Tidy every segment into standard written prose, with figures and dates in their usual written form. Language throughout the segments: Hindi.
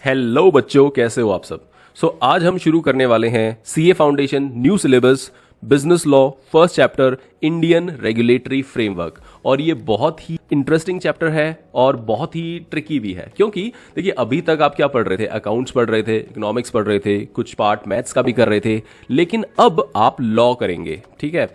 हेलो बच्चों, कैसे हो आप सब। आज हम शुरू करने वाले हैं CA foundation new syllabus business law first chapter Indian regulatory framework. और ये बहुत ही इंटरेस्टिंग चैप्टर है और बहुत ही ट्रिकी भी है, क्योंकि देखिए अभी तक आप क्या पढ़ रहे थे, अकाउंट्स पढ़ रहे थे, इकोनॉमिक्स पढ़ रहे थे, कुछ पार्ट मैथ्स का भी कर रहे थे, लेकिन अब आप लॉ करेंगे। ठीक है,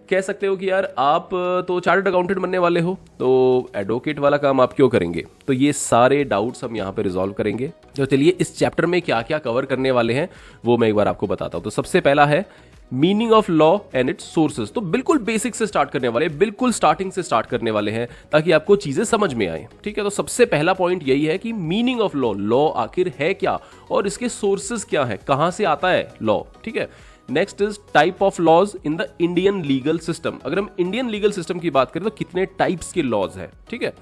कह सकते हो कि यार आप तो चार्टर्ड अकाउंटेंट बनने वाले हो, तो एडवोकेट वाला काम आप क्यों करेंगे। तो ये सारे डाउट्स हम यहाँ पे रिजॉल्व करेंगे। तो चलिए इस चैप्टर में क्या क्या कवर करने वाले हैं वो मैं एक बार आपको बताता हूँ। तो सबसे पहला है meaning of law and it's sources. तो बिल्कुल बेसिक से स्टार्ट करने वाले, बिल्कुल स्टार्टिंग से स्टार्ट करने वाले हैं ताकि आपको चीजें समझ में आए। ठीक है, तो सबसे पहला पॉइंट यही है कि मीनिंग ऑफ लॉ, लॉ आखिर है क्या और इसके सोर्सेज क्या है, कहां से आता है लॉ। ठीक है, next is type of laws in the Indian legal system. अगर हम इंडियन लीगल सिस्टम की बात करें तो कितने टाइप्स के लॉज है। ठीक है,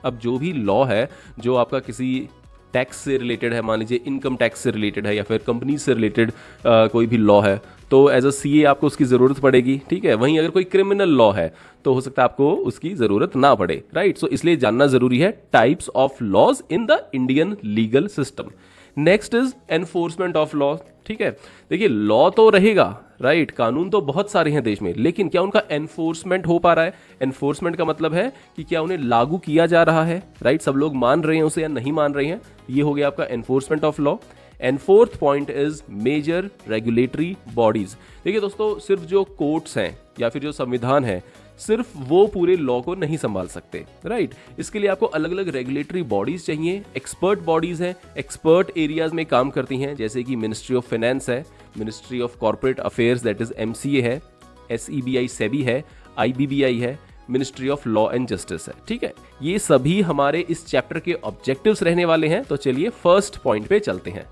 अब जो भी लॉ है जो आपका किसी टैक्स से रिलेटेड है, मान लीजिए इनकम टैक्स से रिलेटेड है या फिर कंपनी से रिलेटेड कोई भी लॉ है, तो एज अ सीए आपको उसकी ज़रूरत पड़ेगी। ठीक है, वहीं अगर कोई क्रिमिनल लॉ है तो हो सकता है आपको उसकी ज़रूरत ना पड़े। राइट, सो इसलिए जानना ज़रूरी है types of laws in the Indian legal system. Next is enforcement of law. ठीक है, देखिए लॉ तो रहेगा, राइट, कानून तो बहुत सारे हैं देश में, लेकिन क्या उनका एनफोर्समेंट हो पा रहा है। एनफोर्समेंट का मतलब है कि क्या उन्हें लागू किया जा रहा है, राइट, सब लोग मान रहे हैं उसे या नहीं मान रहे हैं। ये हो गया आपका enforcement of law. And fourth point is major regulatory bodies. देखिए दोस्तों, सिर्फ जो कोर्ट्स हैं या फिर जो संविधान है, सिर्फ वो पूरे लॉ को नहीं संभाल सकते। राइट, इसके लिए आपको अलग अलग रेगुलेटरी बॉडीज चाहिए। एक्सपर्ट बॉडीज हैं, एक्सपर्ट एरियाज में काम करती हैं, जैसे कि मिनिस्ट्री ऑफ फाइनेंस है, ministry of corporate affairs that is MCA है, एसईबीआई सेबी है, आईबीबीआई है, ministry of law and justice है। ठीक है, ये सभी हमारे इस चैप्टर के ऑब्जेक्टिव्स रहने वाले हैं। तो चलिए फर्स्ट पॉइंट पे चलते हैं।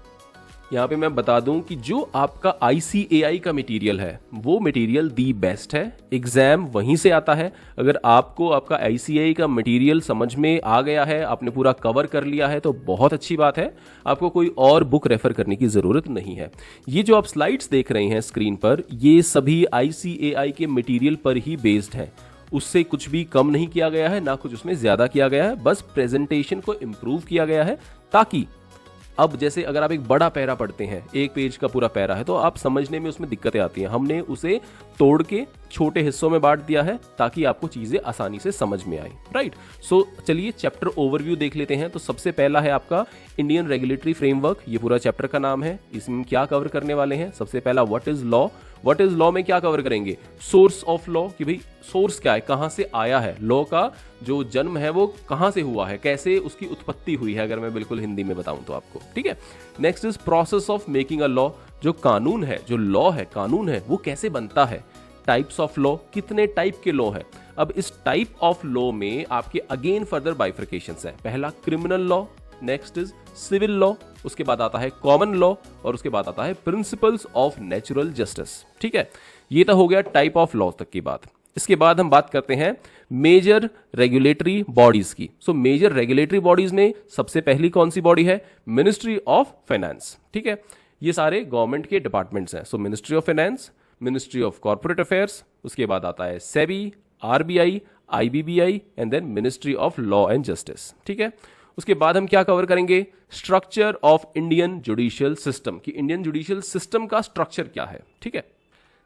यहाँ पे मैं बता दूं कि जो आपका ICAI का मटेरियल है वो मटेरियल दी बेस्ट है, एग्जाम वहीं से आता है। अगर आपको आपका ICAI का मटेरियल समझ में आ गया है, आपने पूरा कवर कर लिया है, तो बहुत अच्छी बात है, आपको कोई और बुक रेफर करने की ज़रूरत नहीं है। ये जो आप स्लाइड्स देख रहे हैं स्क्रीन पर, ये सभी ICAI के मटेरियल पर ही बेस्ड है, उससे कुछ भी कम नहीं किया गया है, ना कुछ उसमें ज़्यादा किया गया है, बस प्रेजेंटेशन को इम्प्रूव किया गया है ताकि अब जैसे अगर आप एक बड़ा पैरा पढ़ते हैं, एक पेज का पूरा पैरा है, तो आप समझने में उसमें दिक्कतें आती हैं। हमने उसे तोड़ के छोटे हिस्सों में बांट दिया है ताकि आपको चीजें आसानी से समझ में आए। राइट, सो चलिए चैप्टर ओवरव्यू देख लेते हैं। तो सबसे पहला है आपका इंडियन रेगुलेटरी फ्रेमवर्क, ये पूरा चैप्टर का नाम है। इसमें क्या कवर करने वाले हैं, सबसे पहला what is law. What is law में क्या कवर करेंगे, सोर्स ऑफ लॉ, कि भाई सोर्स क्या है, कहां से आया है लॉ का, जो जन्म है वो कहां से हुआ है, कैसे उसकी उत्पत्ति हुई है, अगर मैं बिल्कुल हिंदी में बताऊं तो आपको। ठीक है, next is process of making a law, जो कानून है, जो लॉ है, कानून है, वो कैसे बनता है। टाइप्स ऑफ लॉ, कितने टाइप के लॉ है। अब इस टाइप ऑफ लॉ में आपके अगेन फर्दर बाइफर्केशंस है। पहला criminal law, next is civil law, उसके बाद आता है कॉमन लॉ और उसके बाद आता है प्रिंसिपल्स ऑफ नेचुरल जस्टिस। ठीक है, ये तो हो गया टाइप ऑफ लॉ तक की बात। इसके बाद हम बात करते हैं मेजर रेगुलेटरी बॉडीज की। सो मेजर रेगुलेटरी बॉडीज में सबसे पहली कौन सी बॉडी है, मिनिस्ट्री ऑफ फाइनेंस। ठीक है, ये सारे गवर्नमेंट के डिपार्टमेंट्स हैं। So ministry of finance, ministry of corporate affairs, उसके बाद आता है SEBI, RBI, IBBI and then ministry of law and justice. ठीक है, उसके बाद हम क्या कवर करेंगे, structure of Indian judicial system, कि इंडियन जुडिशियल सिस्टम का स्ट्रक्चर क्या है। ठीक है,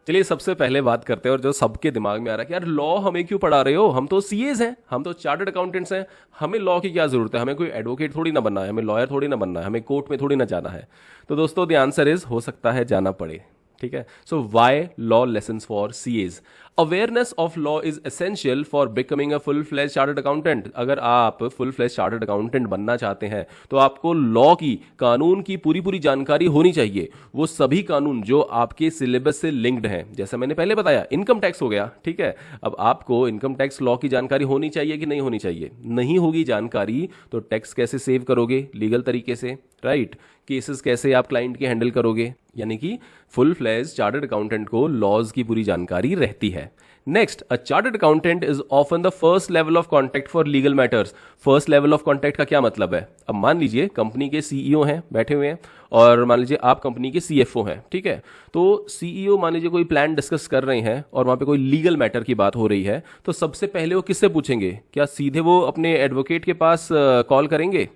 चलिए सबसे पहले बात करते हैं और जो सबके दिमाग में आ रहा है कि यार लॉ हमें क्यों पढ़ा रहे हो, हम तो सीएज हैं, हम तो चार्टर्ड अकाउंटेंट्स हैं, हमें लॉ की क्या जरूरत है, हमें कोई एडवोकेट थोड़ी ना बनना है, हमें लॉयर थोड़ी ना बनना है, हमें कोर्ट में थोड़ी ना जाना है। तो दोस्तों द आंसर इज, हो सकता है जाना पड़े। ठीक है, so why law lessons for CAs. Awareness of law is essential for becoming a full fledge chartered accountant. अगर आप फुल फ्लेज चार्टर्ड अकाउंटेंट बनना चाहते हैं तो आपको लॉ की, कानून की पूरी जानकारी होनी चाहिए। वो सभी कानून जो आपके सिलेबस से लिंक्ड हैं, जैसा मैंने पहले बताया इनकम टैक्स हो गया। ठीक है, अब आपको इनकम टैक्स लॉ की जानकारी होनी चाहिए कि नहीं होनी चाहिए। नहीं होगी जानकारी तो टैक्स कैसे सेव करोगे लीगल तरीके से, राइट, केसेस कैसे आप क्लाइंट के हैंडल करोगे। यानी कि फुल फ्लेज चार्टर्ड अकाउंटेंट को लॉज की पूरी जानकारी रहती है। Next, a chartered accountant is often the first level of contact for legal matters. First level of contact का क्या मतलब है, अब मान लीजिए कंपनी के सीईओ हैं बैठे हुए हैं और मान लीजिए आप कंपनी के सीएफओ हैं। ठीक है, तो सीईओ मान लीजिए कोई प्लान डिस्कस कर रहे हैं और वहां पे कोई लीगल मैटर की बात हो रही है, तो सबसे पहले वो किससे पूछेंगे, क्या सीधे वो अपने एडवोकेट के पास कॉल करेंगे,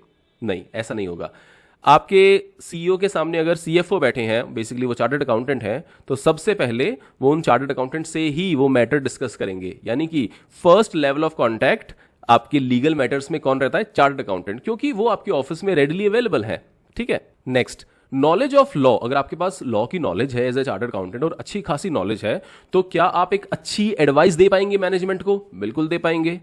नहीं, ऐसा नहीं होगा। आपके सीईओ के सामने अगर सीएफओ बैठे हैं, बेसिकली वो चार्टर्ड अकाउंटेंट हैं, तो सबसे पहले वो उन चार्टर्ड अकाउंटेंट से ही वो मैटर डिस्कस करेंगे। यानी कि फर्स्ट लेवल ऑफ कॉन्टैक्ट आपके लीगल मैटर्स में कौन रहता है? चार्टर्ड अकाउंटेंट, क्योंकि वो आपके ऑफिस में रेडिली अवेलेबल है। ठीक है। Next, knowledge of law. अगर आपके पास लॉ की नॉलेज है एज ए चार्टर्ड अकाउंटेंट और अच्छी खासी नॉलेज है, तो क्या आप एक अच्छी एडवाइस दे पाएंगे मैनेजमेंट को? बिल्कुल दे पाएंगे।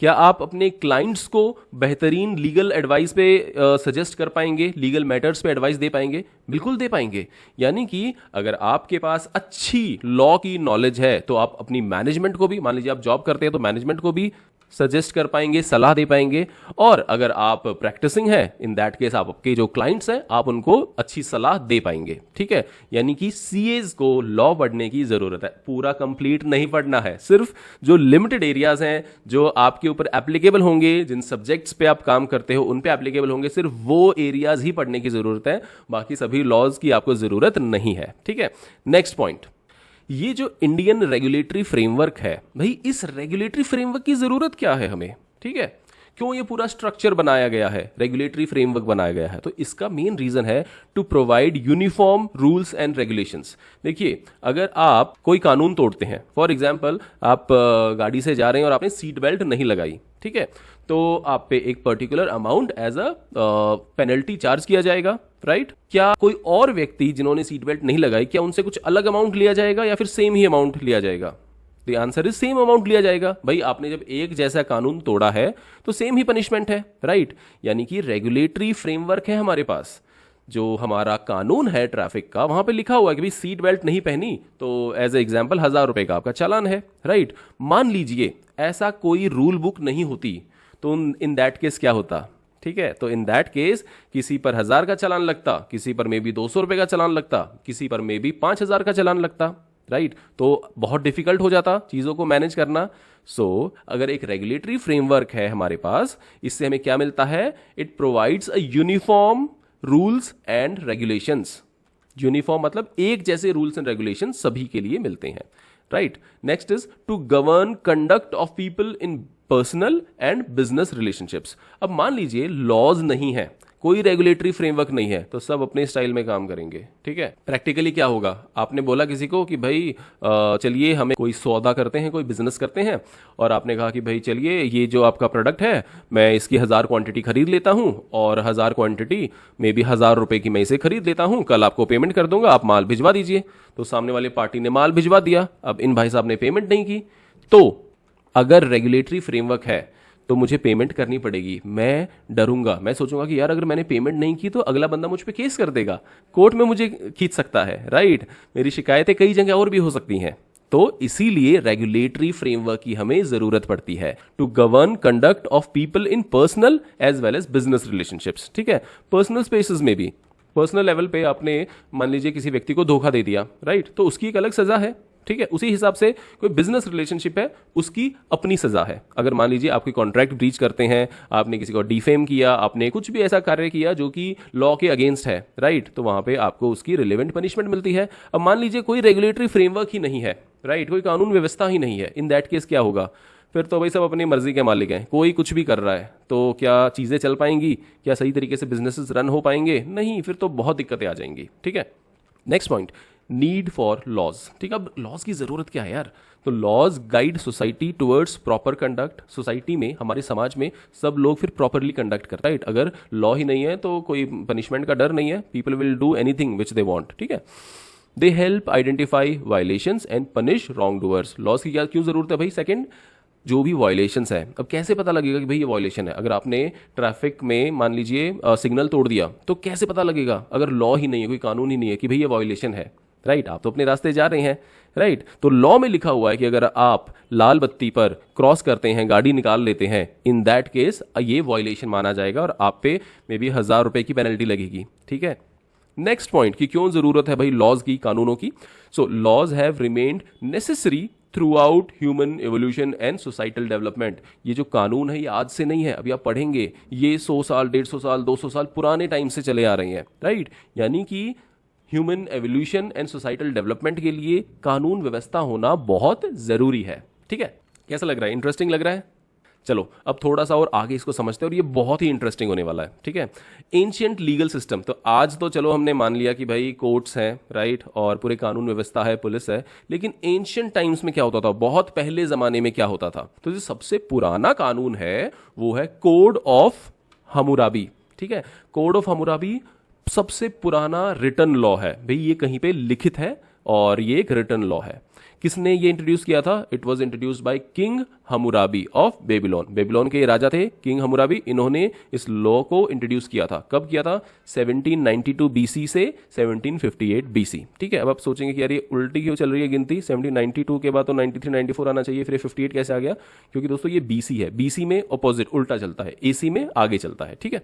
क्या आप अपने क्लाइंट्स को बेहतरीन लीगल एडवाइस पे सजेस्ट कर पाएंगे, लीगल मैटर्स पे एडवाइस दे पाएंगे? बिल्कुल दे पाएंगे। यानी कि अगर आपके पास अच्छी लॉ की नॉलेज है तो आप अपनी मैनेजमेंट को भी, मान लीजिए आप जॉब करते हैं तो मैनेजमेंट को भी सजेस्ट कर पाएंगे, सलाह दे पाएंगे। और अगर आप प्रैक्टिसिंग है, इन दैट केस आप आपके जो क्लाइंट्स हैं आप उनको अच्छी सलाह दे पाएंगे। ठीक है। यानी कि सीएस को लॉ पढ़ने की जरूरत है। पूरा कंप्लीट नहीं पढ़ना है, सिर्फ जो लिमिटेड एरियाज हैं जो आपके ऊपर एप्लीकेबल होंगे, जिन सब्जेक्ट्स पे आप काम करते हो उन पे एप्लीकेबल होंगे, सिर्फ वो एरियाज ही पढ़ने की जरूरत है। बाकी सभी लॉज की आपको जरूरत नहीं है। ठीक है। नेक्स्ट पॉइंट, ये जो इंडियन रेगुलेटरी फ्रेमवर्क है, भाई इस रेगुलेटरी फ्रेमवर्क की जरूरत क्या है हमें? ठीक है। क्यों ये पूरा स्ट्रक्चर बनाया गया है, रेगुलेटरी फ्रेमवर्क बनाया गया है? तो इसका मेन रीजन है to provide uniform rules and regulations. देखिए, अगर आप कोई कानून तोड़ते हैं, फॉर एग्जांपल आप गाड़ी से जा रहे हैं और आपने सीट बेल्ट नहीं लगाई, ठीक है, तो आप पे एक particular amount as a penalty charge किया जाएगा, राइट? क्या कोई और व्यक्ति जिन्होंने सीट बेल्ट नहीं लगाई, क्या उनसे कुछ अलग अमाउंट लिया जाएगा या फिर सेम ही अमाउंट लिया जाएगा? The answer is same amount लिया जाएगा। भाई आपने जब एक जैसा कानून तोड़ा है तो सेम ही पनिशमेंट है, राइट? यानी कि रेगुलेटरी फ्रेमवर्क है हमारे पास। जो हमारा कानून है ट्रैफिक का, वहां पे लिखा हुआ है कि भाई सीट बेल्ट नहीं पहनी तो एज ए एग्जाम्पल 1000 रुपए का आपका चालान है, राइट? मान लीजिए ऐसा कोई रूल बुक नहीं होती तो इन दैट केस क्या होता? ठीक है, तो इन दैट केस किसी पर 1000 का चालान लगता, किसी पर मे बी 200 रुपए का चालान लगता, किसी पर मे बी 5000 का चालान लगता, राइट? तो बहुत डिफिकल्ट हो जाता चीजों को मैनेज करना। सो अगर एक रेगुलेटरी फ्रेमवर्क है हमारे पास, इससे हमें क्या मिलता है? It provides a uniform rules and regulations. Uniform मतलब एक जैसे रूल्स एंड रेगुलेशन सभी के लिए मिलते हैं, right? Next is to govern conduct of people in personal and business relationships. अब मान लीजिए लॉज नहीं है, कोई रेगुलेटरी फ्रेमवर्क नहीं है, तो सब अपने स्टाइल में काम करेंगे। ठीक है। प्रैक्टिकली क्या होगा? आपने बोला किसी को कि भाई चलिए हमें कोई सौदा करते हैं, कोई बिजनेस करते हैं, और आपने कहा कि भाई चलिए ये जो आपका प्रोडक्ट है मैं इसकी 1000 क्वांटिटी खरीद लेता हूं और 1000 क्वांटिटी में भी 1000 रुपए की मैं इसे खरीद लेता हूं, कल आपको पेमेंट कर दूंगा, आप माल भिजवा दीजिए। तो सामने वाले पार्टी ने माल भिजवा दिया, अब इन भाई साहब ने पेमेंट नहीं की, तो अगर रेगुलेटरी फ्रेमवर्क है तो मुझे पेमेंट करनी पड़ेगी। मैं डरूंगा, मैं सोचूंगा कि यार अगर मैंने पेमेंट नहीं की तो अगला बंदा मुझ पे केस कर देगा, कोर्ट में मुझे खींच सकता है, राइट? मेरी शिकायतें कई जगह और भी हो सकती हैं। तो इसीलिए रेगुलेटरी फ्रेमवर्क की हमें जरूरत पड़ती है to govern conduct of people in personal as well as business relationships. ठीक है। पर्सनल स्पेसेस में भी, पर्सनल लेवल पे आपने मान लीजिए किसी व्यक्ति को धोखा दे दिया, राइट? तो उसकी एक अलग सजा है। ठीक है। उसी हिसाब से कोई बिजनेस रिलेशनशिप है, उसकी अपनी सजा है। अगर मान लीजिए आप कोई कॉन्ट्रैक्ट ब्रीच करते हैं, आपने किसी को डिफेम किया, आपने कुछ भी ऐसा कार्य किया जो कि लॉ के अगेंस्ट है, राइट? तो वहां पे आपको उसकी रिलेवेंट पनिशमेंट मिलती है। अब मान लीजिए कोई रेगुलेटरी फ्रेमवर्क ही नहीं है, राइट? कोई कानून व्यवस्था ही नहीं है, इन दैट केस क्या होगा? फिर तो भाई सब अपनी मर्जी के मालिक हैं, कोई कुछ भी कर रहा है, तो क्या चीजें चल पाएंगी? क्या सही तरीके से बिजनेसेस रन हो पाएंगे? नहीं, फिर तो बहुत दिक्कतें आ जाएंगी। ठीक है। Next point, need for laws. ठीक है। अब लॉज की जरूरत क्या है यार? तो laws guide society towards proper conduct. Society में, हमारे समाज में सब लोग फिर प्रॉपरली कंडक्ट करते हैं, राइट? अगर लॉ ही नहीं है तो कोई पनिशमेंट का डर नहीं है, people will do anything which they want. ठीक है। They help identify violations and punish wrong doers. Laws की क्या क्यों जरूरत है भाई? सेकंड, जो भी वायलेशंस है, अब कैसे पता लगेगा कि भाई ये वायलेशन है? अगर आपने ट्रैफिक में मान लीजिए सिग्नल तोड़ दिया, तो कैसे पता लगेगा अगर लॉ ही नहीं है, कोई कानून ही नहीं है कि भाई ये वायलेशन है, राइट? आप तो अपने रास्ते जा रहे हैं, राइट? तो लॉ में लिखा हुआ है कि अगर आप लाल बत्ती पर क्रॉस करते हैं, गाड़ी निकाल लेते हैं, इन दैट केस ये वायलेशन माना जाएगा और आप पे मे बी 1000 रुपए की पेनल्टी लगेगी। ठीक है। नेक्स्ट पॉइंट कि क्यों जरूरत है भाई लॉज की, कानूनों की? So laws have remained necessary throughout human evolution and societal development. ये जो कानून है ये आज से नहीं है, अभी आप पढ़ेंगे ये 100 साल 150 साल 200 साल पुराने टाइम से चले आ रहे हैं, राइट? यानी कि human evolution and societal development के लिए कानून व्यवस्था होना बहुत जरूरी है। ठीक है। कैसा लग रहा है? इंटरेस्टिंग लग रहा है? चलो अब थोड़ा सा और आगे इसको समझते हैं और ये बहुत ही इंटरेस्टिंग होने वाला है, ठीक है। एंशियंट लीगल सिस्टम, तो आज तो चलो हमने मान लिया कि भाई कोर्ट्स हैं, राइट, और पूरे कानून व्यवस्था है, पुलिस है, लेकिन एंशियंट टाइम्स में क्या होता था, बहुत पहले जमाने में क्या होता था, तो जो सबसे पुराना कानून है वो है कोड ऑफ हम्मुराबी, ठीक है। कोड ऑफ हम्मुराबी सबसे पुराना रिटन लॉ है भाई, ये कहीं पे लिखित है और ये एक रिटन लॉ है। किसने ये इंट्रोड्यूस किया था? It was introduced by king Hammurabi of Babylon. Babylon के राजा थे किंग हम्मुराबी, इन्होंने इस लॉ को इंट्रोड्यूस किया था। कब किया था? 1792 बीसी से 1758 बीसी, ठीक है। अब आप सोचेंगे कि यार ये उल्टी क्यों चल रही है गिनती, 1792 के बाद तो 93 94 आना चाहिए, फिर 58 कैसे आ गया? क्योंकि दोस्तों ये बीसी है, बीसी में अपोजिट उल्टा चलता है, एसी में आगे चलता है, ठीक है।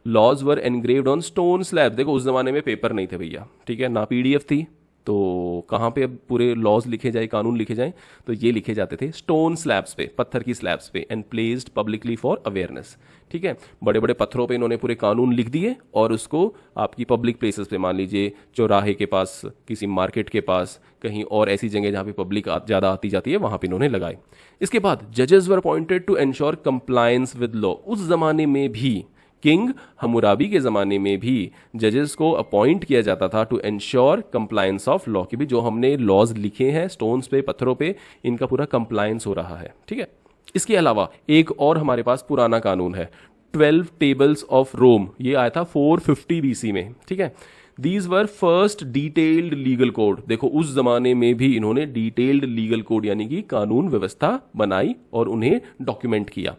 Laws were engraved on stone slab. देखो उस जमाने में पेपर नहीं थे भैया, ठीक है, ना पीडीएफ थी, तो कहाँ पे अब पूरे लॉज लिखे जाए, कानून लिखे जाए, तो ये लिखे जाते थे स्टोन स्लैब्स पे, पत्थर की स्लैब्स पे, and placed publicly for awareness, ठीक है। बड़े बड़े पत्थरों पे इन्होंने पूरे कानून लिख दिए और उसको आपकी पब्लिक प्लेसेस पे, मान लीजिए चौराहे के पास, किसी मार्केट के पास, कहीं और ऐसी जगह जहाँ पे पब्लिक ज़्यादा आती जाती है, वहाँ पे इन्होंने लगाए। इसके बाद जजेस were appointed to ensure compliance with law. उस जमाने में भी, किंग हम्मुराबी के ज़माने में भी जजेस को अपॉइंट किया जाता था to ensure compliance of law, कि भी जो हमने लॉज लिखे हैं स्टोन्स पे, पत्थरों पे, इनका पूरा कंप्लायंस हो रहा है, ठीक है। इसके अलावा एक और हमारे पास पुराना कानून है, 12 टेबल्स ऑफ रोम। ये आया था 450 बीसी में, ठीक है। These were first detailed legal code. देखो उस जमाने में भी इन्होंने डिटेल्ड लीगल कोड यानी कि कानून व्यवस्था बनाई और उन्हें डॉक्यूमेंट किया।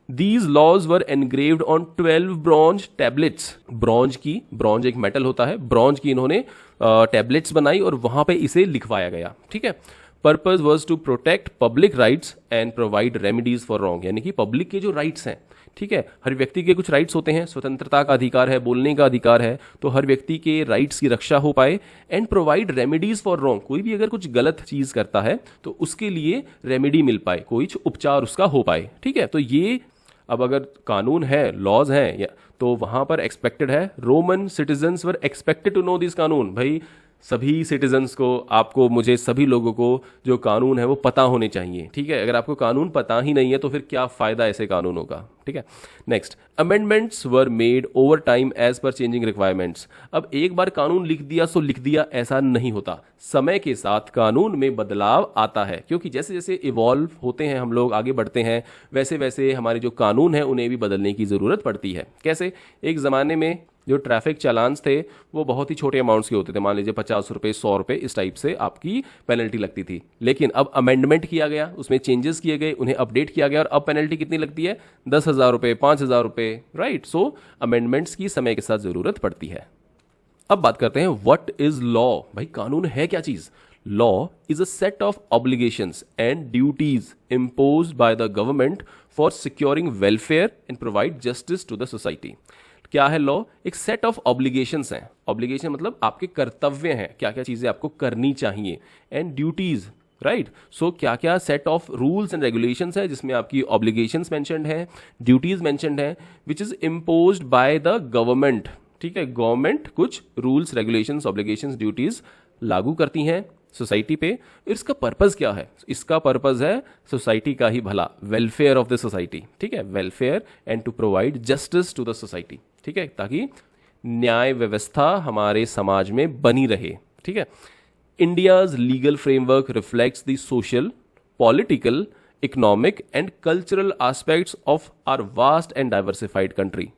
These laws were engraved on 12 bronze tablets। Bronze एक मेटल होता है, ब्रॉन्ज की इन्होंने टैबलेट्स बनाई और वहां पे इसे लिखवाया गया, ठीक है। Purpose was to protect public rights and provide remedies for wrong, यानी कि पब्लिक के जो राइट्स हैं, ठीक है, हर व्यक्ति के कुछ राइट्स होते हैं, स्वतंत्रता का अधिकार है, बोलने का अधिकार है, तो हर व्यक्ति के राइट्स की रक्षा हो पाए, and provide remedies for wrong, कोई भी अगर कुछ गलत चीज करता है तो उसके लिए रेमेडी मिल पाए, कोई उपचार उसका हो पाए, ठीक है। तो ये अब अगर कानून है, लॉज हैं, तो वहां पर एक्सपेक्टेड है, Roman citizens were expected to know this कानून। भाई सभी सिटीजन्स को, आपको, मुझे, सभी लोगों को जो कानून है वो पता होने चाहिए, ठीक है। अगर आपको कानून पता ही नहीं है तो फिर क्या फायदा ऐसे कानून होगा, ठीक है। Next, amendments were made over time as per changing requirements. अब एक बार कानून लिख दिया सो लिख दिया, ऐसा नहीं होता, समय के साथ कानून में बदलाव आता है, क्योंकि जैसे जैसे इवॉल्व होते हैं हम लोग, आगे बढ़ते हैं, वैसे वैसे हमारे जो कानून है उन्हें भी बदलने की जरूरत पड़ती है। कैसे? एक जमाने में जो ट्रैफिक चालान्स थे वो बहुत ही छोटे अमाउंट्स के होते थे, मान लीजिए 50 रुपए, 100 रुपए, इस टाइप से आपकी पेनल्टी लगती थी। लेकिन अब अमेंडमेंट किया गया, उसमें चेंजेस किए गए, उन्हें अपडेट किया गया और अब पेनल्टी कितनी लगती है? 10,000 रुपए, 5,000 रुपए, राइट। सो अमेंडमेंट्स की समय के साथ जरूरत पड़ती है। अब बात करते हैं व्हाट इज लॉ। भाई कानून है क्या चीज? Law is a set of obligations and duties imposed by the government for securing welfare and provide justice to the society। क्या है लॉ? एक सेट ऑफ ऑब्लिगेशंस हैं। ऑब्लिगेशन मतलब आपके कर्तव्य हैं, क्या क्या चीजें आपको करनी चाहिए, एंड ड्यूटीज, राइट। सो क्या क्या set of rules and regulations है जिसमें आपकी ऑब्लिगेशंस मेंशन्ड है, ड्यूटीज मेंशन्ड है, which is imposed by the government, ठीक है। गवर्नमेंट कुछ रूल्स, रेगुलेशंस, ऑब्लिगेशंस, ड्यूटीज लागू करती हैं सोसाइटी पे। इसका पर्पज क्या है? इसका पर्पज है सोसाइटी का ही भला, वेलफेयर ऑफ द सोसाइटी, ठीक है, welfare and to provide justice to the society, ठीक है, ताकि न्याय व्यवस्था हमारे समाज में बनी रहे, ठीक है। India's legal framework reflects the social, political, economic and cultural aspects of our vast and diversified country.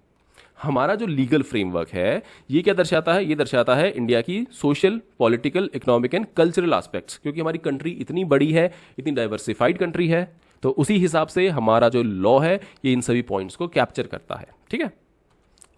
हमारा जो लीगल फ्रेमवर्क है ये क्या दर्शाता है? ये दर्शाता है इंडिया की social, political, economic and cultural aspects, क्योंकि हमारी कंट्री इतनी बड़ी है, इतनी डाइवर्सिफाइड कंट्री है, तो उसी हिसाब से हमारा जो लॉ है ये इन सभी पॉइंट्स को कैप्चर करता है, ठीक है।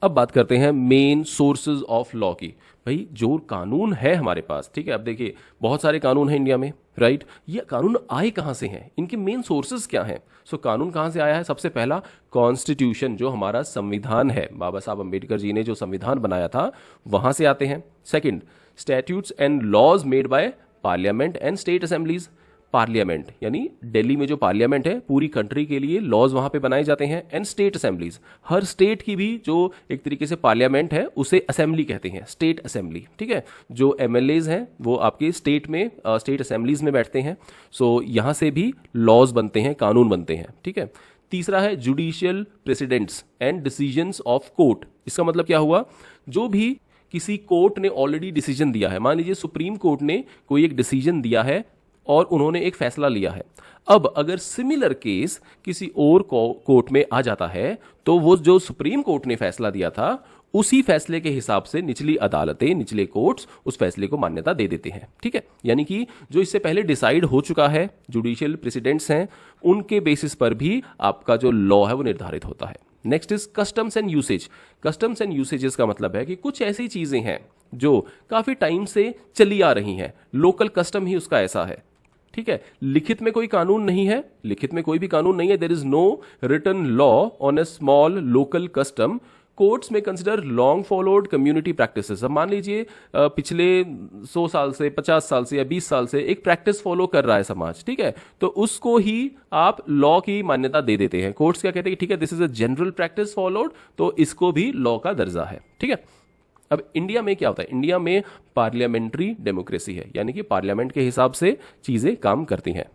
अब बात करते हैं मेन सोर्सेज ऑफ लॉ की। भाई जो कानून है हमारे पास, ठीक है, अब देखिए बहुत सारे कानून हैं इंडिया में, राइट। ये कानून आए कहाँ से हैं? इनके मेन सोर्सेज क्या हैं? सो कानून कहाँ से आया है? सबसे पहला कॉन्स्टिट्यूशन, जो हमारा संविधान है, बाबा साहब अम्बेडकर जी ने जो संविधान बनाया था वहां से आते हैं। Second, statutes and laws made by parliament and state assemblies. Parliament यानी दिल्ली में जो पार्लियामेंट है, पूरी कंट्री के लिए लॉज वहां पे बनाए जाते हैं, and state assemblies, her state की भी जो एक तरीके से पार्लियामेंट है उसे असेंबली कहते हैं, स्टेट असेंबली, ठीक है। जो एमएलएज हैं वो आपके स्टेट में, स्टेट असेंबलीज में बैठते हैं। सो यहां से भी लॉज बनते हैं, कानून बनते हैं, ठीक है। तीसरा है judicial precedents and decisions of court. इसका मतलब क्या हुआ, जो भी किसी कोर्ट ने ऑलरेडी डिसीजन दिया है, मान लीजिए सुप्रीम कोर्ट ने कोई एक डिसीजन दिया है और उन्होंने एक फैसला लिया है, अब अगर सिमिलर केस किसी और कोर्ट में आ जाता है तो वो जो सुप्रीम कोर्ट ने फैसला दिया था उसी फैसले के हिसाब से निचली अदालतें, निचले कोर्ट्स उस फैसले को मान्यता दे देते हैं। ठीक है, यानी कि जो इससे पहले डिसाइड हो चुका है, जुडिशियल प्रेसिडेंट्स हैं, उनके बेसिस पर भी आपका जो लॉ है वो निर्धारित होता है। Next is customs and usage. Customs and usages का मतलब है कि कुछ ऐसी चीजें हैं जो काफी टाइम से चली आ रही हैं, लोकल कस्टम ही उसका ऐसा है। ठीक है, लिखित में कोई कानून नहीं है, लिखित में कोई भी कानून नहीं है, there is no written law on a small local custom. Courts में consider long followed community practices. अब मान लीजिए पिछले 100 साल से, 50 साल से या 20 साल से एक प्रैक्टिस फॉलो कर रहा है समाज, ठीक है, तो उसको ही आप लॉ की मान्यता दे देते हैं। कोर्ट्स क्या कहते हैं कि ठीक है, this is a general practice followed, तो इसको भी लॉ का दर्जा है। ठीक है, अब इंडिया में क्या होता है, इंडिया में पार्लियामेंट्री डेमोक्रेसी है, यानी कि पार्लियामेंट के हिसाब से चीजें काम करती हैं।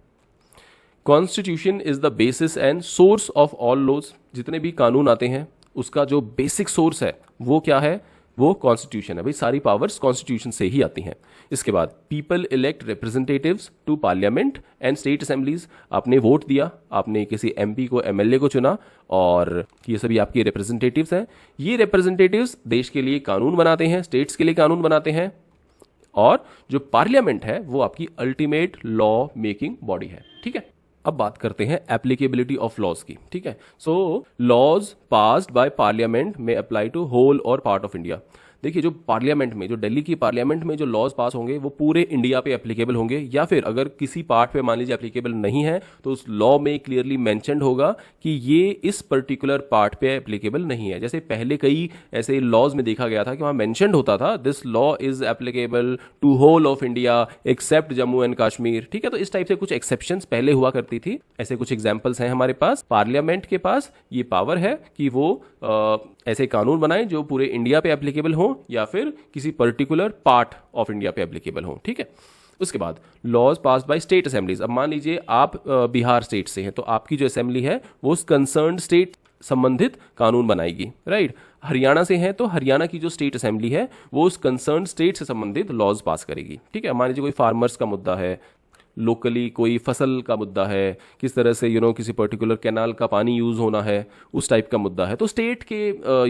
Constitution is the basis and source of all laws. जितने भी कानून आते हैं उसका जो बेसिक सोर्स है वो क्या है, वो कॉन्स्टिट्यूशन है। भाई सारी पावर्स कॉन्स्टिट्यूशन से ही आती हैं। इसके बाद people elect representatives to parliament and state assemblies. आपने वोट दिया, आपने किसी एमपी को, एमएलए को चुना, और ये सभी आपके रिप्रेजेंटेटिव्स हैं। ये रिप्रेजेंटेटिव्स देश के लिए कानून बनाते हैं, स्टेट्स के लिए कानून बनाते हैं, और जो पार्लियामेंट है वो आपकी अल्टीमेट लॉ मेकिंग बॉडी है। ठीक है, अब बात करते हैं एप्लीकेबिलिटी ऑफ लॉज की। ठीक है, सो लॉज पास्ड बाय पार्लियामेंट में अप्लाई टू होल और पार्ट ऑफ इंडिया। देखिए, जो पार्लियामेंट में, जो दिल्ली की पार्लियामेंट में जो लॉज पास होंगे वो पूरे इंडिया पे एप्लीकेबल होंगे, या फिर अगर किसी पार्ट पे मान लीजिए एप्लीकेबल नहीं है तो उस लॉ में क्लियरली मेंशन्ड होगा कि ये इस पर्टिकुलर पार्ट पे एप्लीकेबल नहीं है। जैसे पहले कई ऐसे लॉज में देखा गया था कि वहां मेंशन्ड होता था this law is applicable to whole of India except Jammu and Kashmir. ठीक है, तो इस टाइप से कुछ एक्सेप्शंस पहले हुआ करती थी। ऐसे कुछ एग्जाम्पल्स हैं हमारे पास। पार्लियामेंट के पास ये पावर है कि वो ऐसे कानून बनाए जो पूरे इंडिया पे एप्लीकेबल हो या फिर किसी पर्टिकुलर पार्ट ऑफ इंडिया पे एप्लीकेबल हो। ठीक है, उसके बाद laws passed by state assemblies. अब मान लीजिए आप बिहार स्टेट से हैं, तो आपकी जो असेंबली है वो उस कंसर्न्ड स्टेट संबंधित कानून बनाएगी। राइट, हरियाणा से हैं तो हरियाणा की जो स्टेट असेंबली है वो उस कंसर्न्ड स्टेट से संबंधित लॉज पास करेगी। ठीक है, मान लीजिए कोई फार्मर्स का मुद्दा है, लोकली कोई फसल का मुद्दा है, किस तरह से किसी पर्टिकुलर कैनाल का पानी यूज होना है, उस टाइप का मुद्दा है, तो स्टेट के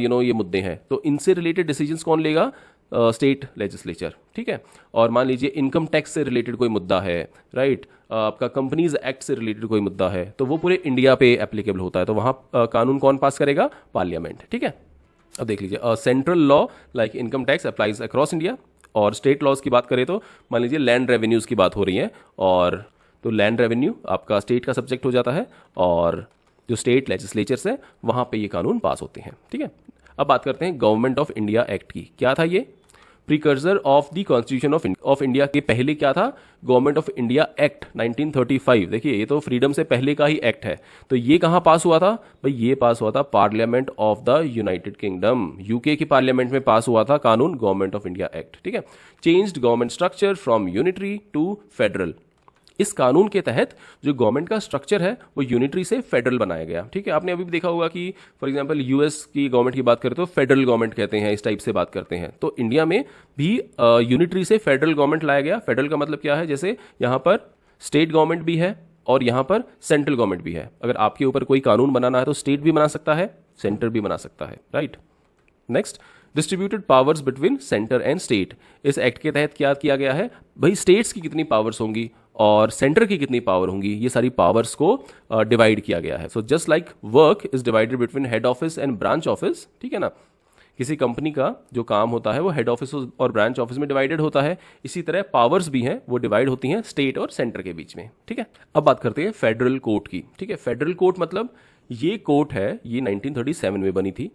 ये मुद्दे हैं, तो इनसे रिलेटेड डिसीजंस कौन लेगा, स्टेट लेजिस्लेचर। ठीक है, और मान लीजिए इनकम टैक्स से रिलेटेड कोई मुद्दा है, राइट, आपका कंपनीज एक्ट से रिलेटेड कोई मुद्दा है, तो वो पूरे इंडिया पे एप्लीकेबल होता है, तो वहां कानून कौन पास करेगा, पार्लियामेंट। ठीक है, अब देख लीजिए central law like income tax applies across India. और स्टेट लॉज की बात करें तो मान लीजिए लैंड रेवेन्यूज की बात हो रही है, और तो लैंड रेवेन्यू आपका स्टेट का सब्जेक्ट हो जाता है, और जो स्टेट लेजिस्लेचर्स है वहां पे ये कानून पास होते हैं। ठीक है, अब बात करते हैं गवर्नमेंट ऑफ इंडिया एक्ट की। क्या था ये, precursor of the constitution of India के पहले क्या था, गवर्नमेंट ऑफ इंडिया एक्ट 1935। देखिए ये तो फ्रीडम से पहले का ही एक्ट है, तो ये कहां पास हुआ था भाई, ये पास हुआ था parliament of the United kingdom, UK की पार्लियामेंट में पास हुआ था कानून गवर्नमेंट ऑफ इंडिया एक्ट। ठीक है, changed government structure from unitary to federal. इस कानून के तहत जो गवर्नमेंट का स्ट्रक्चर है वो यूनिटरी से फेडरल बनाया गया। ठीक है, आपने अभी भी देखा होगा कि फॉर एग्जांपल यूएस की गवर्नमेंट की बात करें तो फेडरल गवर्नमेंट कहते हैं, इस टाइप से बात करते हैं। तो इंडिया में भी यूनिटरी से फेडरल गवर्नमेंट लाया गया। फेडरल का मतलब क्या है, जैसे यहाँ पर स्टेट गवर्नमेंट भी है और यहाँ पर सेंट्रल गवर्नमेंट भी है। अगर आपके ऊपर कोई कानून बनाना है तो स्टेट भी बना सकता है, सेंटर भी बना सकता है। Right, next distributed powers between centre and state. इस एक्ट के तहत क्या किया गया है भाई, स्टेट्स की कितनी पावर्स होंगी और सेंटर की कितनी पावर होंगी, ये सारी पावर्स को डिवाइड किया गया है। So just like work is divided between head office and branch office, ठीक है ना, किसी कंपनी का जो काम होता है वो हेड ऑफिस और ब्रांच ऑफिस में डिवाइडेड होता है, इसी तरह पावर्स भी हैं वो डिवाइड होती हैं स्टेट और सेंटर के बीच में। ठीक है, अब बात करते हैं फेडरल कोर्ट की। ठीक है, फेडरल कोर्ट मतलब ये कोर्ट है, ये 1937 में बनी थी।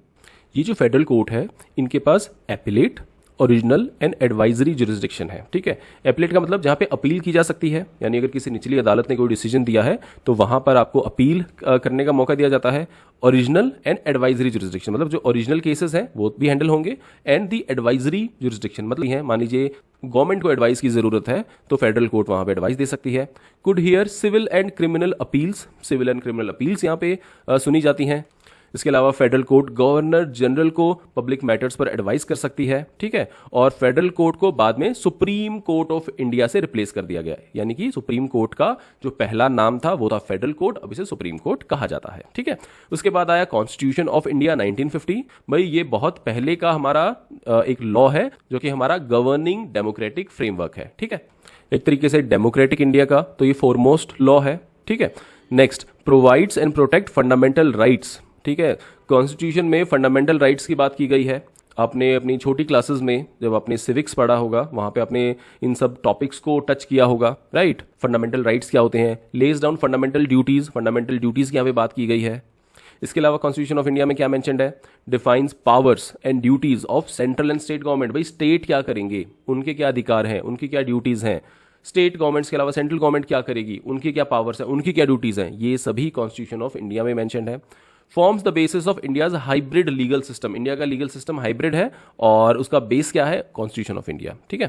ये जो फेडरल कोर्ट है इनके पास appellate original and advisory jurisdiction है। ठीक है, एपलेट का मतलब जहां पे अपील की जा सकती है, यानी अगर किसी निचली अदालत ने कोई डिसीजन दिया है तो वहां पर आपको अपील करने का मौका दिया जाता है। ओरिजिनल एंड एडवाइजरी जुरिस्डिक्शन मतलब जो ओरिजिनल केसेस हैं वो भी हैंडल होंगे, एंड दी एडवाइजरी जुरिस्डिक्शन मतलब है मान लीजिए गवर्नमेंट को एडवाइस की जरूरत है तो फेडरल कोर्ट वहां पे एडवाइस दे सकती है। Could hear civil and criminal appeals, civil and criminal appeals यहाँ पे सुनी जाती हैं। इसके अलावा फेडरल कोर्ट गवर्नर जनरल को पब्लिक मैटर्स पर एडवाइस कर सकती है। ठीक है, और फेडरल कोर्ट को बाद में सुप्रीम कोर्ट ऑफ इंडिया से रिप्लेस कर दिया गया है, यानी कि सुप्रीम कोर्ट का जो पहला नाम था वो था फेडरल कोर्ट, अब इसे सुप्रीम कोर्ट कहा जाता है। ठीक है, उसके बाद आया कॉन्स्टिट्यूशन ऑफ इंडिया 1950। भाई ये बहुत पहले का हमारा एक लॉ है जो कि हमारा गवर्निंग डेमोक्रेटिक फ्रेमवर्क है। ठीक है, एक तरीके से डेमोक्रेटिक इंडिया का तो ये फोरमोस्ट लॉ है। ठीक है, next provides and protect fundamental rights. ठीक है, कॉन्स्टिट्यूशन में फंडामेंटल राइट्स की बात की गई है। आपने अपनी छोटी क्लासेस में जब आपने सिविक्स पढ़ा होगा वहां पे आपने इन सब टॉपिक्स को टच किया होगा, राइट। फंडामेंटल राइट्स क्या होते हैं, lays down fundamental duties, fundamental duties की यहाँ पे बात की गई है। इसके अलावा कॉन्स्टिट्यूशन ऑफ इंडिया में क्या मेंशन्ड है, defines powers and duties of central and state government. भाई स्टेट क्या करेंगे, उनके क्या अधिकार हैं, उनकी क्या ड्यूटीज हैं, स्टेट गवर्नमेंट्स के अलावा सेंट्रल गवर्नमेंट क्या करेगी, उनकी क्या पावर्स हैं, उनकी क्या ड्यूटीज हैं, ये सभी कॉन्स्टिट्यूशन ऑफ इंडिया में मेंशन्ड है। Forms the basis of India's hybrid legal system, India का लीगल सिस्टम हाइब्रिड है और उसका बेस क्या है, कॉन्स्टिट्यूशन ऑफ इंडिया। ठीक है,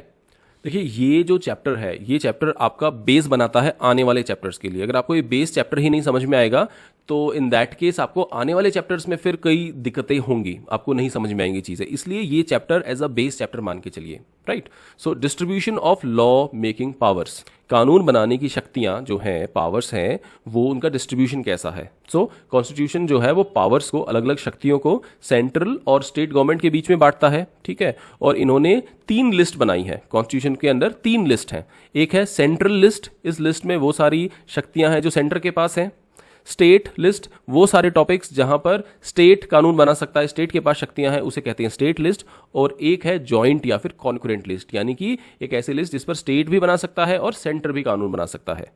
देखिए ये जो चैप्टर है ये चैप्टर आपका बेस बनाता है आने वाले चैप्टर्स के लिए। अगर आपको ये बेस चैप्टर ही नहीं समझ में आएगा तो इन दैट केस आपको आने वाले चैप्टर्स में फिर कई दिक्कतें होंगी, आपको नहीं समझ में आएंगी चीजें, इसलिए ये chapter as a base chapter मान के चलिए, right. So distribution of law making powers, कानून बनाने की शक्तियां जो हैं, पावर्स हैं, वो उनका डिस्ट्रीब्यूशन कैसा है। सो कॉन्स्टिट्यूशन जो है वो पावर्स को, अलग अलग शक्तियों को सेंट्रल और स्टेट गवर्नमेंट के बीच में बांटता है। ठीक है, और इन्होंने 3 लिस्ट बनाई है कॉन्स्टिट्यूशन के अंदर, 3 लिस्ट हैं। एक है सेंट्रल लिस्ट, इस लिस्ट में वो सारी शक्तियां हैं जो सेंटर के पास हैं। स्टेट लिस्ट, वो सारे टॉपिक्स जहां पर स्टेट कानून बना सकता है, स्टेट के पास शक्तियां हैं, उसे कहते हैं स्टेट लिस्ट। और एक है जॉइंट या फिर कॉन्करेंट लिस्ट, यानी कि एक ऐसी लिस्ट जिस पर स्टेट भी बना सकता है और सेंटर भी कानून बना सकता है।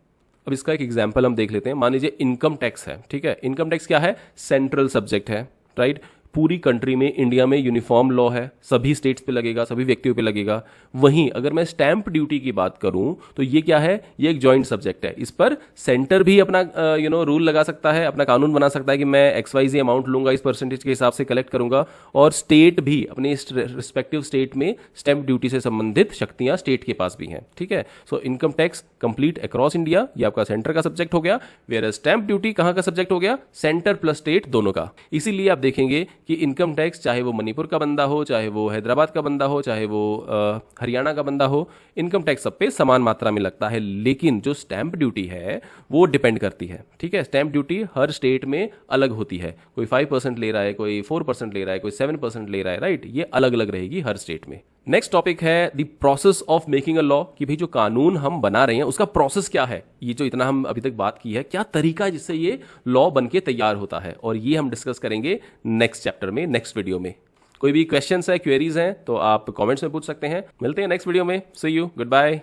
अब इसका एक एग्जाम्पल हम देख लेते हैं। मान लीजिए इनकम टैक्स है। ठीक है, इनकम टैक्स क्या है, सेंट्रल सब्जेक्ट है, राइट। पूरी कंट्री में, इंडिया में यूनिफॉर्म लॉ है, सभी स्टेट्स पे लगेगा, सभी व्यक्तियों पे लगेगा। वहीं अगर मैं स्टैंप ड्यूटी की बात करूं तो ये क्या है, ये एक जॉइंट सब्जेक्ट है। इस पर सेंटर भी अपना रूल लगा सकता है, अपना कानून बना सकता है कि मैं XYZ अमाउंट लूंगा, इस परसेंटेज के हिसाब से कलेक्ट करूंगा। और स्टेट भी अपने रिस्पेक्टिव स्टेट में स्टैंप ड्यूटी से संबंधित शक्तियां स्टेट के पास भी हैं। ठीक है, so income tax complete across India, ये आपका सेंटर का सब्जेक्ट हो गया। वेयर स्टैंप ड्यूटी कहां का सब्जेक्ट हो गया, सेंटर प्लस स्टेट दोनों का। इसीलिए आप देखेंगे कि इनकम टैक्स चाहे वो मणिपुर का बंदा हो, चाहे वो हैदराबाद का बंदा हो, चाहे वो हरियाणा का बंदा हो, इनकम टैक्स सब पे समान मात्रा में लगता है। लेकिन जो स्टैंप ड्यूटी है वो डिपेंड करती है। ठीक है, स्टैंप ड्यूटी हर स्टेट में अलग होती है, कोई 5% ले रहा है, कोई 4% ले रहा है, कोई 7% ले रहा है, राइट। ये अलग अलग रहेगी हर स्टेट में। नेक्स्ट टॉपिक है the process of making a law, कि भाई जो कानून हम बना रहे हैं उसका प्रोसेस क्या है। ये जो इतना हम अभी तक बात की है, क्या तरीका है जिससे ये लॉ बन के तैयार होता है, और ये हम डिस्कस करेंगे नेक्स्ट चैप्टर में, नेक्स्ट वीडियो में। कोई भी क्वेश्चंस है, क्वेरीज हैं तो आप कमेंट्स में पूछ सकते हैं। मिलते हैं नेक्स्ट वीडियो में। सी यू, गुड बाय।